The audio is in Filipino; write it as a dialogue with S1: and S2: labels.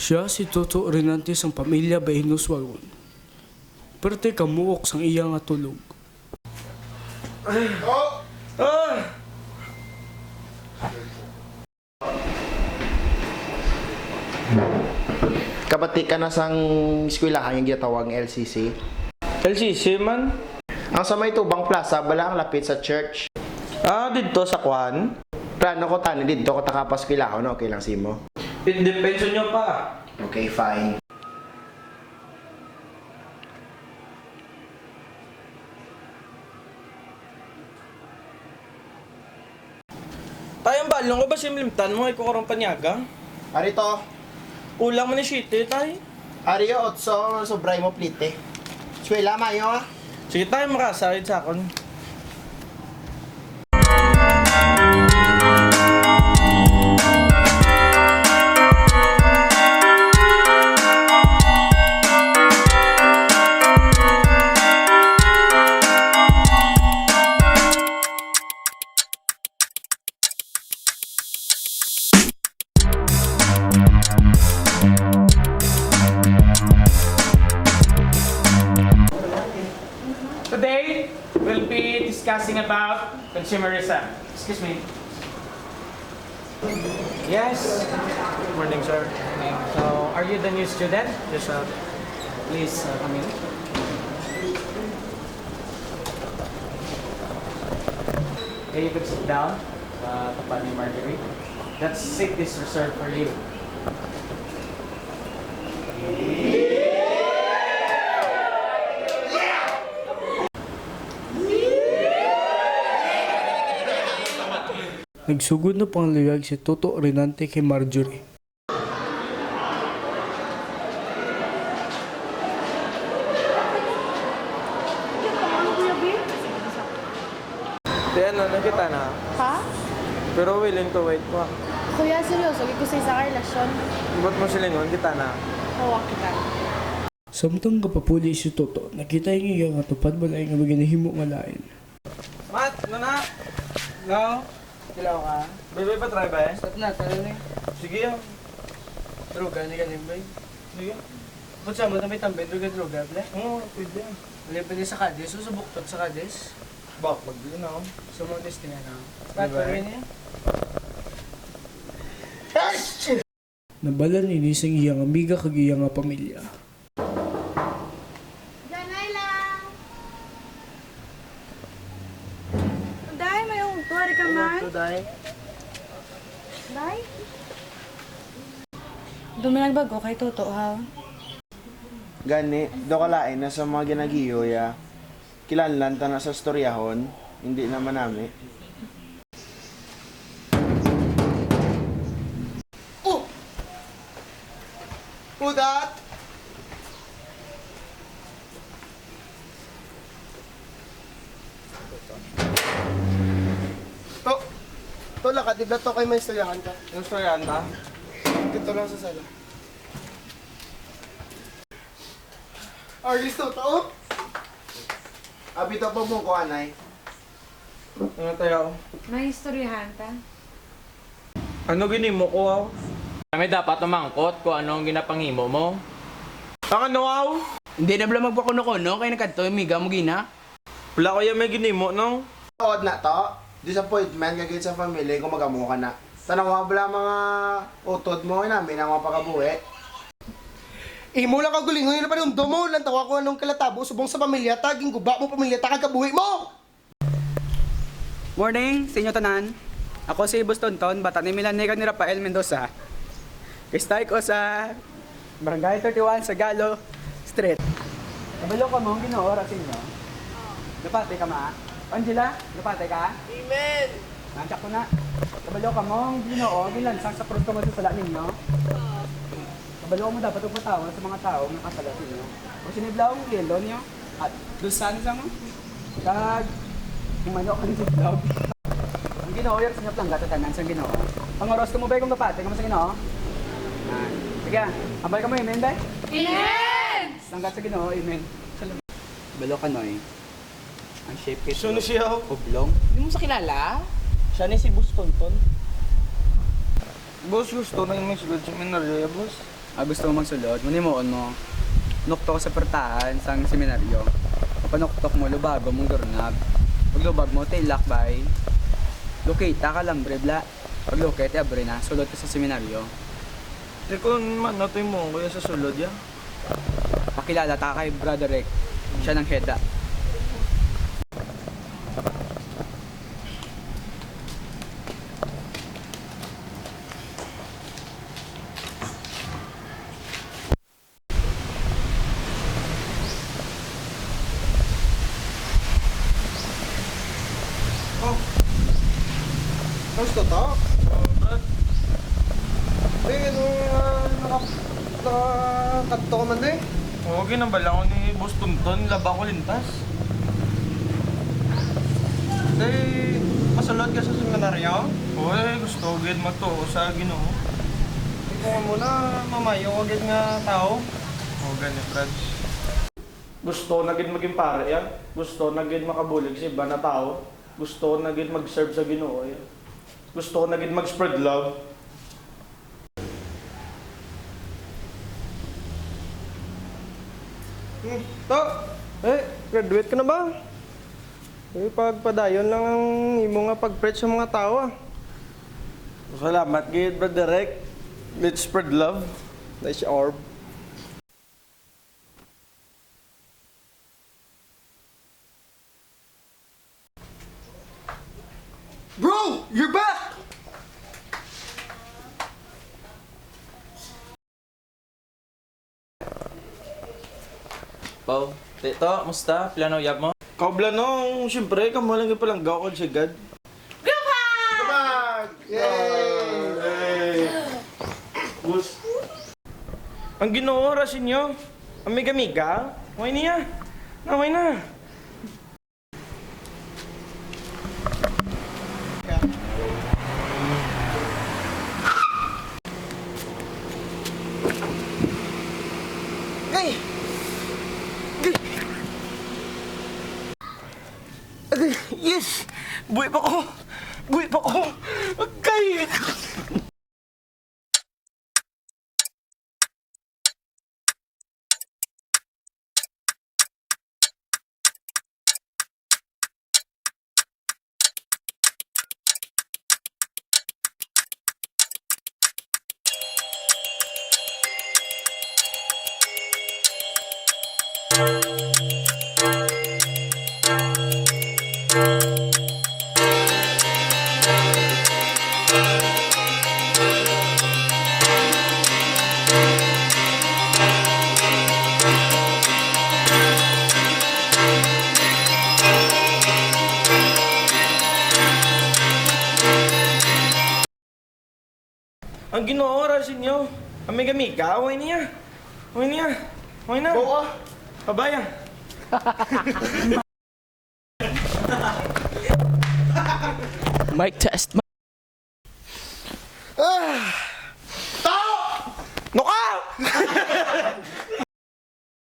S1: Siya si Toto Renantes ang pamilya Bahinos Wagon. Pero te kamuok sang iya nga tulog.
S2: Kabati ka na sang eskwelahan yung gitawag ng LCC.
S3: LCC man?
S2: Ang sa may tubang plaza, bala ang lapit sa church.
S3: Dito sa Kwan.
S2: Plano ko tani dito ko takapas eskwelahan, okay lang simo.
S3: It depends on nyo pa.
S2: Okay, fine.
S3: Tayong balong ko ba simlimtan mo? Ikaw karong panyaga?
S2: Arito,
S3: Ulang mo ni Shite, tay.
S2: Ario, otso, sobray mo plite. Eskwela, mayo.
S3: Sige tayo makasarid sa akon.
S4: Today, we'll be discussing about consumerism. Excuse me. Yes.
S3: Good morning, sir.
S4: Okay. So, are you the new student?
S3: Yes, sir.
S4: Please come in. Okay, you can sit down. Tapat ni Marjorie. That seat is reserved for you.
S1: Nagsugod na pangliyag si Toto Renante kay Marjorie.
S3: Di ano, nakita na.
S5: Ha?
S3: Pero willing to wait pa.
S5: Kuya, seryoso, ito sa isa ka relasyon.
S3: Ba't mo silingon? Kita na.
S5: Hawak kita.
S1: Samtang kapapuli si Toto, nakita yung iya nga tupad balay nga maginahimo nga lain.
S3: Mat, ano na? No?
S4: Kilaw ka?
S3: Bebe pa try ba eh?
S4: Stop na, talo na.
S3: Sige yan.
S4: Droga, ni ganin ba?
S3: Sige.
S4: Ba't sa mo na may tambay, droga, ble?
S3: Oo, pwede yan.
S4: Alin pa sa kades, susubok tot sa kades.
S3: Bak, magdili na ako.
S4: So, mga testingan na.
S3: Diba?
S4: Bakit niya?
S1: Nabalan ini sang iya nga amiga kag iya nga pamilya.
S5: Janay lang! Day, may tuwari ka man?
S3: Day.
S5: Day? Dumi nagbago kay Toto, ha?
S2: Gani, do kalain na sa mga ginagiyo ya. Kilanlan ta na sa storyahon, hindi naman nami.
S6: Udat! To lakad, di ba to kayo may istoryahan ka?
S3: Yung storyan ta?
S6: Dito lang sa sala. Arlis to, to?
S2: Abi to pa mo ko anay.
S3: Ano tayo?
S5: May istoryahan ta?
S3: Ano gini mo ko, aw?
S7: Kami dapat umangkot kung ano ang ginapangimo mo.
S3: Ang ano, aw?
S8: Hindi na bala magpakuno-kuno kay nakadto miga mo gina.
S3: Wala ko yung may gini mo, no?
S2: Ood na to. Disappointment kagit sa family kung magamu ka na. Tanaw bala mga utod mo namin ang mga pagabuhi.
S6: Imo lang kagulingon yun na pa yung domo. Lantawa ko anong kalatabo, subong sa pamilya, taging guba mo pamilya, takagabuhi mo!
S8: Morning sa inyo tanan. Ako si Buston Ton, bata ni Milan ni Rafael Mendoza. Kistay ko sa Barangay 31 sa Galo Street. Kabalo ka mo, ginoora sa inyo. Lapate ka ma? Angela, lapate ka? Amen! Nandiyak ko na. Kabalo ka mo, ginoo, gilansang sa krus ka mo sa sala ninyo. Kabalo mo dapat upatawa sa mga tao na kasala sa inyo. Kung siniblaw ang lilo niyo, at doon saan sa mo? Kag, umano ka rin sa vlog. Ang ginoo, yung sinyap lang gatatanan sa ginoo. Pangoros ko mo ba kung kapate ka mo sa ginoo? Sige, abay ka mo, amen ba?
S5: Amen!
S8: Sanggat sa ginoo, amen. Balo ka noy. Ang shape kit.
S3: Sino siya, aw?
S8: Oblong. Hindi mo sa kilala?
S3: Siya ni si Boss Tonton. Boss, gusto na yung may sigod sa Minarya, boss.
S8: gusto mo magsulod, munimuon mo. Nukto ka sa pertahan sang seminaryo. Papanuktok mo, lubago mong dornab. Pag lubag mo, tailak bay. Lukita ka lang, brebla. Pag lukit, abre na, sulod ka sa seminaryo.
S3: Di ko man natin mo kuya sa sulod ya.
S8: Pakilala ta kay Brother Rick. Siya ng heda.
S6: Gusto to? Ano, nakakanto ka man eh.
S3: Oo, ginambala ko ni Boss Tonton, laba ko lintas. Masulod ka sa seminaryo? Oo, gusto ko gid magtuo sa Ginoo. Ikaw nga muna, mamayo ko gid nga tao. Oo, ganit, Brad. Gusto na gid maging pare yan. Gusto na gid makabulig sa iba na tao. Gusto na gid mag-serve sa Ginoo yan. Gusto na gid mag-spread love. To, graduate ka na ba? Pagpadayon lang ang imo nga pag-preach sa mga tao ah. Salamat gid, Brother Rick. Let's spread love. Nice orb.
S6: Bro, you're back!
S7: Pao, tito, musta? Plano yab mo?
S3: Kaubla no, siyempre, kamo lang yung palanggaw ko si God. Yay! Bus. Ang Ginoo rasin nyo. Amiga-miga. Huwag niya. Naway na. Gay! Gay! Agay! Yes! Buhay pa ko! Buhay pa ko! Agay! Ang Ginoo rasin nyo. Amiga-miga. Huwag niya. Huwag niya. Huwag na.
S6: Oo.
S3: Pabaya.
S7: Mic test.